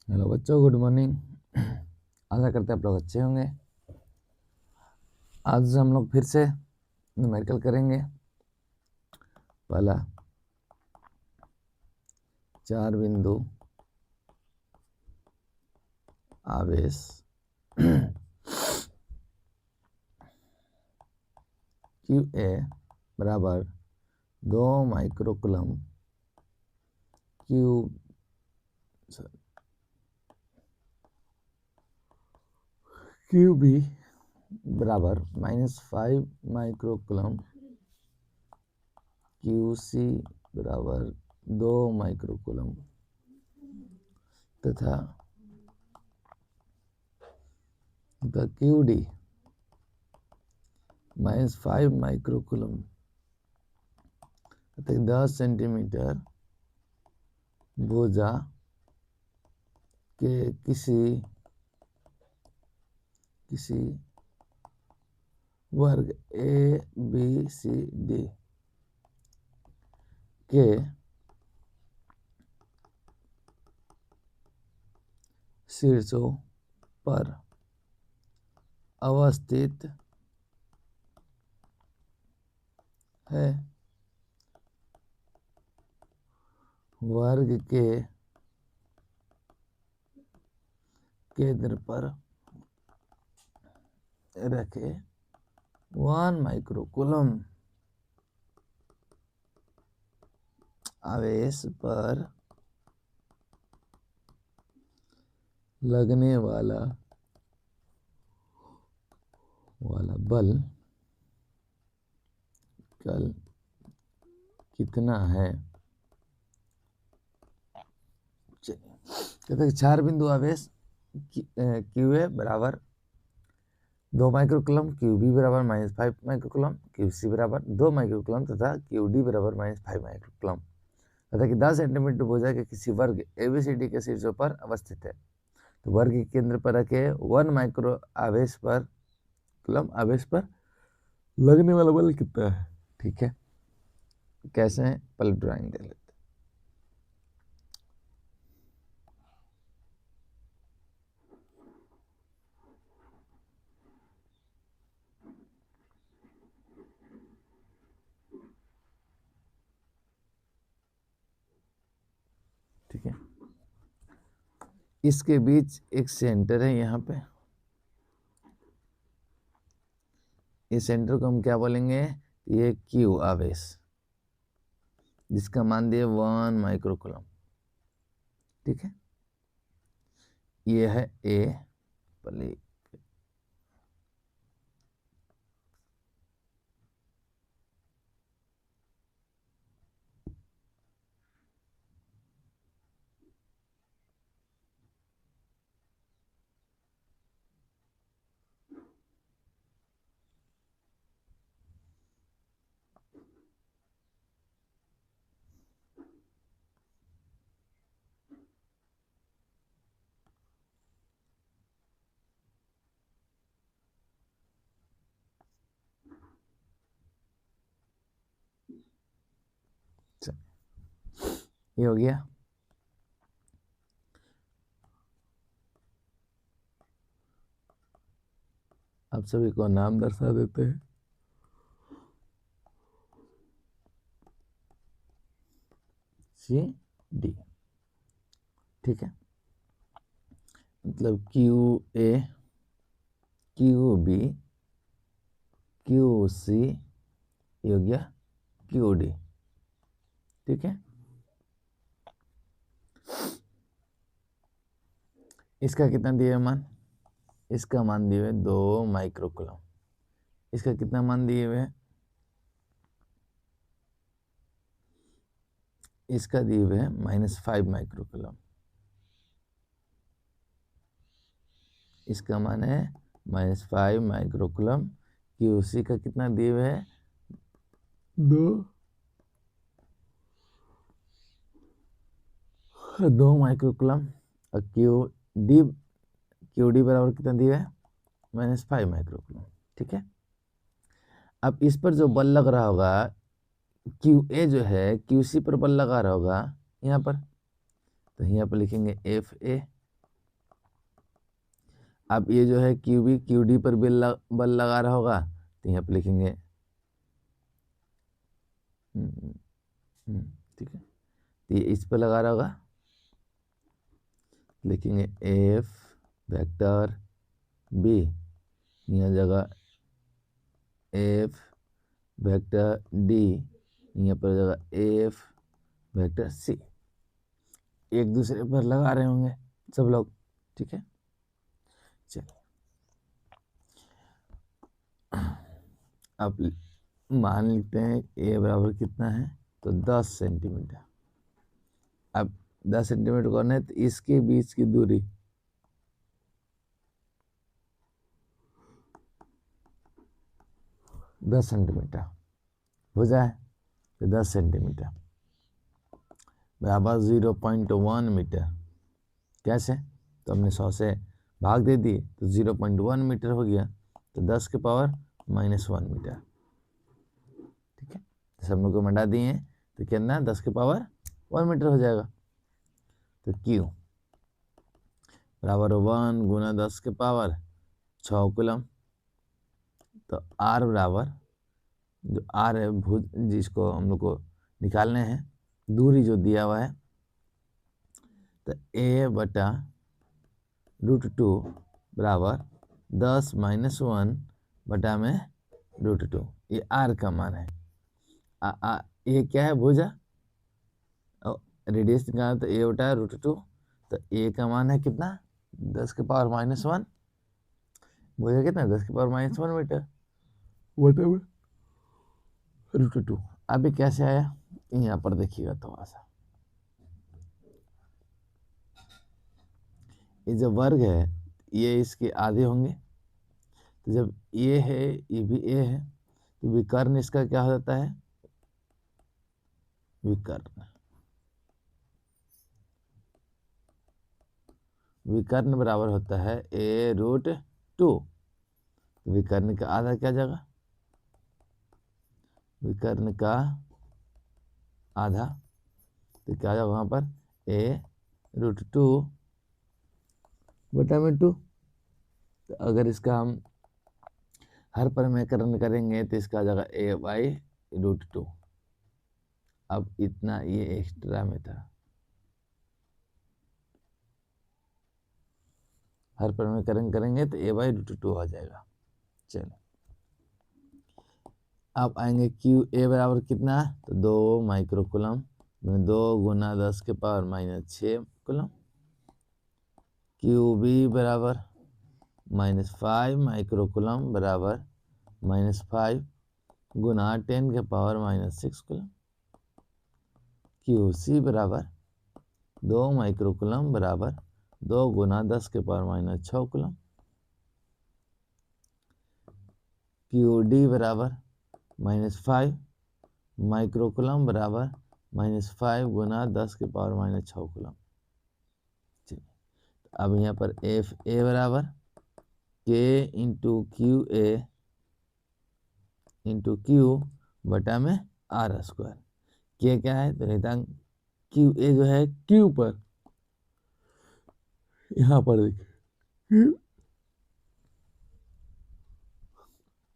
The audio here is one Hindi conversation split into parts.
हेलो बच्चों, गुड मॉर्निंग। आशा करते हैं आप लोग अच्छे होंगे। आज हम लोग फिर से न्यूमेरिकल करेंगे। पहला 4 बिंदु आवेश QA बराबर 2 माइक्रोकूलम QB बराबर -5 माइक्रोकूलम QC बराबर 2 माइक्रोकूलम तथा QD -5 माइक्रोकूलम तथा 10 सेंटीमीटर भुजा के किसी वर्ग ABCD के शीर्षों पर अवस्थित है। वर्ग के केंद्र पर रखे 1 माइक्रोकूलम आवेश पर लगने वाला बल कितना है। कहते हैं 4 बिंदु आवेश QA बराबर 2 माइक्रोकूलम, QB बराबर -5 माइक्रोकूलम, QC बराबर 2 माइक्रोकूलम तथा QD बराबर -5 माइक्रोकूलम तथा कि 10 सेंटीमीटर भुजा के किसी वर्ग ABCD के शीर्षों पर अवस्थित है। तो वर्ग के केंद्र पर रखे 1 माइक्रो आवेश पर लगने वाला बल कितना है। ठीक है, कैसे है पहले ड्राइंग दे लेते। ठीक है, इसके बीच एक सेंटर है। यहाँ पे इस सेंटर को हम क्या बोलेंगे, ये Q आवेश जिसका मान दिए 1 माइक्रोकूलम। ठीक है, ये है A पहले ये हो गया। आप सभी को नाम दर्शा देते हैं। CD। ठीक है, मतलब QA QB QC ये हो गया QD। ठीक है, इसका कितना दिए हुए मान, इसका मान दिए हुए 2 माइक्रोकूलम। इसका कितना मान दिए हुए, इसका दिए हुए है -5 माइक्रोकूलम। इसका मान है -5 माइक्रोकूलम। QC का कितना दिए हुए है 2 माइक्रोकूलम और QD बराबर कितना दिया है -5 माइक्रोकूलम। ठीक है, अब इस पर जो बल लग रहा होगा QA जो है QC पर बल लगा रहा होगा यहाँ पर, तो यहाँ पर लिखेंगे FA अब ये जो है क्यू बी क्यू डी पर बल लगा रहा होगा, तो यहाँ पर लिखेंगे ठीक है, तो ये इस पर लगा रहा होगा, लिखेंगे एफ वेक्टर बी, यहाँ जगह एफ वेक्टर डी, यहाँ पर जगह एफ वेक्टर सी, एक दूसरे पर लगा रहे होंगे सब लोग, ठीक है। चलिए अब मान लेते हैं ए बराबर कितना है, तो 10 सेंटीमीटर। अब 10 सेंटीमीटर करना है, तो इसके बीच की दूरी 10 सेंटीमीटर हो जाए, तो 10 सेंटीमीटर बराबर 0.1 मीटर। कैसे, तो हमने 100 से भाग दे दिए, तो 0.1 मीटर हो गया, तो 10 के पावर -1 मीटर, ठीक है। सब लोग को मंडा दिए, तो कितना 10 के पावर 1 मीटर हो जाएगा। तो Q बराबर 1 गुना 10 के पावर 6 कूलम। तो R बराबर, जो R है भुज, जिसको हम लोग को निकालने हैं, दूरी जो दिया हुआ है, तो A/√2 बराबर 10 - 1 बटा में √2, ये R का मान है। ये क्या है, भुजा, रेडियस निकालना, तो A/√2, तो A का मान है कितना, 10 के पावर -1, भुजा कितना, 10 के पावर -1 मीटर बटे में √2। अभी कैसे आया, यहाँ पर देखिएगा थोड़ा सा, ये जो वर्ग है ये इसके आधे होंगे, तो जब ये है ये भी ए है, तो विकर्ण इसका क्या हो जाता है, विकर्ण, विकर्ण बराबर होता है A√2। विकर्ण का आधा क्या जगह, विकर्ण का आधा, तो क्या जाएगा वहां पर A√2 बटा में 2। तो अगर इसका हम हर परिमेयकरण करेंगे, तो इसका आ जाएगा A/√2। अब इतना ये एक्स्ट्रा में था, हर परिमेयकरण करेंगे तो A/√2 हो जाएगा। चलो अब आएंगे क्यू ए बराबर कितना, तो 2 माइक्रोकूलम, 2 गुना 10 के पावर -6 कूलम। क्यू बी बराबर -5 माइक्रोकूलम बराबर -5 गुना 10 के पावर -6 कूलम। क्यू सी बराबर 2 माइक्रोकूलम बराबर 2 गुना 10 के पावर -6 कूलम। क्यू डी बराबर -5 माइक्रोकूलम बराबर -5 गुना 10 के पावर -6 कूलम। अब यहाँ पर एफ ए बराबर के इंटू क्यू बटा में R²। के क्या है, तो नियतांक क्यू ए जो है क्यू पर, यहाँ पर देखिए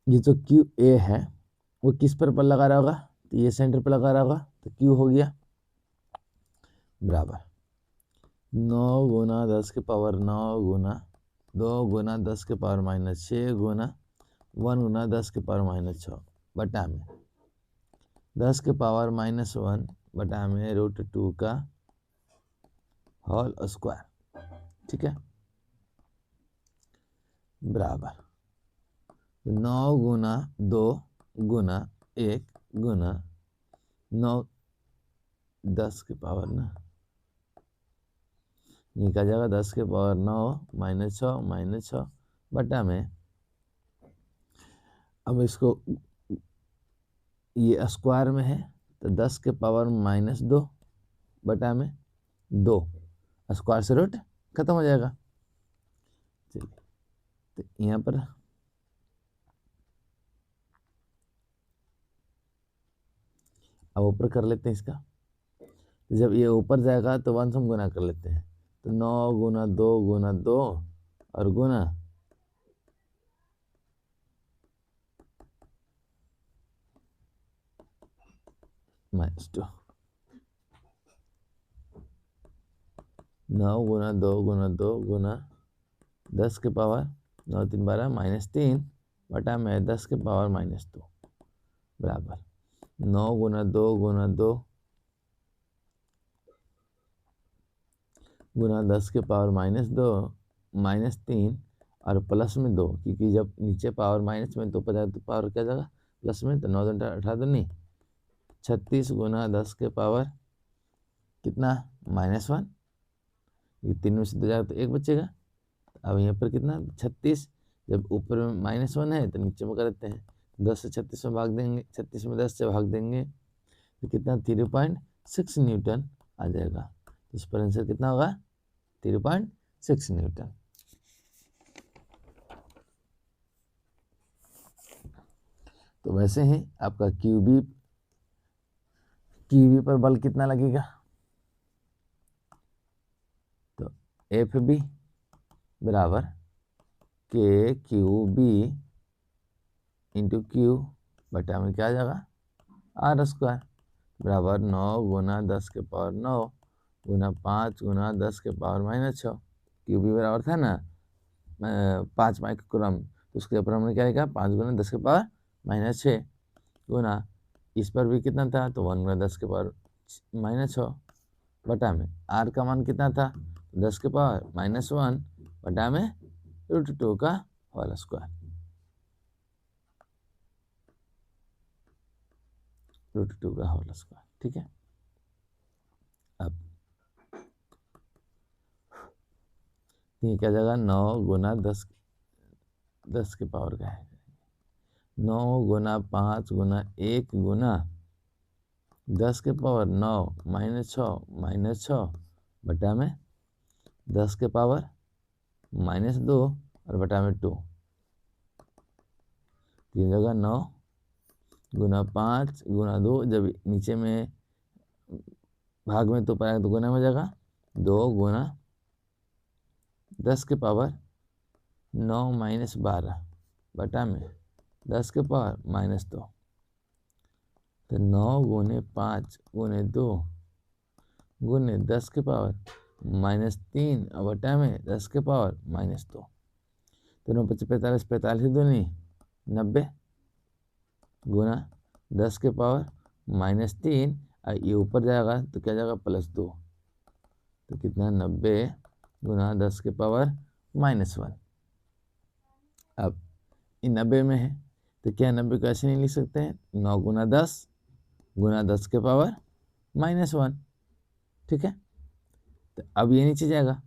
ये जो क्यू ए है वो किस पर लगा रहा होगा, तो ये सेंटर पर लगा रहा होगा, तो क्यू हो गया बराबर 9 गुना 10 के पावर 9 गुना 2 गुना 10 के पावर -6 गुना 1 गुना 10 के पावर -6 बटा में 10 के पावर -1 बटा में √2 का होल स्क्वायर, ठीक है, बराबर 9 गुना 2 गुना 1 गुना 9 10 के पावर ना निकल जाएगा 10 के पावर 9 -6 बटा में, अब इसको ये स्क्वायर में है, तो 10 के पावर -2 बटा में 2, स्क्वायर से रूट खत्म हो जाएगा। चलिए तो यहाँ पर अब ऊपर कर लेते हैं इसका, तो जब ये ऊपर जाएगा तो 1 से हम गुना कर लेते हैं, तो 9 गुना 2 गुना 2 और गुना -2। 9 गुना 2 गुना 2 गुना 10 के पावर 9 3 12 -3 बटा में 10 के पावर -2 बराबर 9 गुना 2 गुना 2 गुना 10 के पावर -2 -3 और प्लस में 2, क्योंकि जब नीचे पावर माइनस में तो पता तो पावर क्या जाएगा प्लस में, तो 9 2 18 नहीं 36 गुना 10 के पावर कितना -1, ये 3 में से 2 जाएगा तो 1 बचेगा। अब यहाँ पर कितना 36, जब ऊपर में -1 है तो नीचे में कर देते हैं 10 से 36 में भाग देंगे, 36 में 10 से भाग देंगे तो कितना 3.6 न्यूटन आ जाएगा। तो इस पर आंसर कितना होगा 3.6 न्यूटन। तो वैसे ही आपका क्यूबी पर बल कितना लगेगा, तो एफ बी बराबर के क्यू बी इंटू क्यू बटा में क्या आ जाएगा आर स्क्वायर बराबर 9 गुना 10 के पावर 9 गुना 5 गुना 10 के पावर -6। क्यू बी बराबर था ना 5 माइक्रोकूलम, तो उसके ऊपर हमने क्या लिखा 5 गुना 10 के पावर -6 गुना इस पर भी कितना था तो 1 गुना 10 के पावर -6 बटा में आर का मान कितना था 10 के पावर -1 बटा में √2 का होल स्क्वायर, √2 का होल स्क्वायर। ठीक है, अब ये क्या जाएगा 9 गुना 10 के पावर का है 9 गुना 5 गुना 1 गुना 10 के पावर 9 -6 बटा में 10 के पावर -2 और बटा में 2, तीन जगह 9 गुना 5 गुना 2, जब नीचे में भाग में तो पाएगा तो गुना में जाएगा 2 गुना 10 के पावर 9 -12 बटा में 10 के पावर -2, तो 9 गुने 5 गुने 2 गुने 10 के पावर -3 और बटा में 10 के पावर -2, तो 9 5 45 45 दूनी 90 गुना 10 के पावर -3 और ये ऊपर जाएगा तो क्या जाएगा +2, तो कितना 90 गुना 10 के पावर -1। अब ये 90 में है तो क्या 90 को ऐसे नहीं लिख सकते हैं 9 गुना 10 गुना 10 के पावर -1। ठीक है, तो अब ये नीचे जाएगा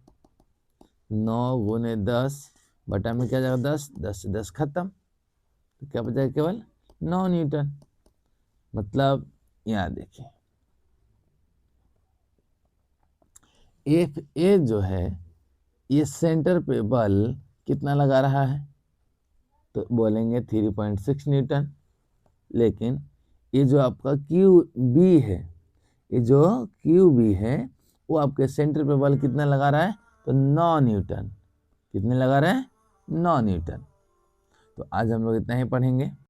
9 गुने 10 बटा में क्या जाएगा 10 10 से 10 खत्म, तो क्या बचेगा केवल 9 न्यूटन। मतलब यहाँ देखिए एफ ए जो है ये सेंटर पे बल कितना लगा रहा है तो बोलेंगे 3.6 न्यूटन, लेकिन ये जो आपका क्यू बी है, ये जो क्यू बी है वो आपके सेंटर पे बल कितना लगा रहा है तो 9 न्यूटन। कितने लगा रहा है 9 न्यूटन। तो आज हम लोग इतना ही पढ़ेंगे।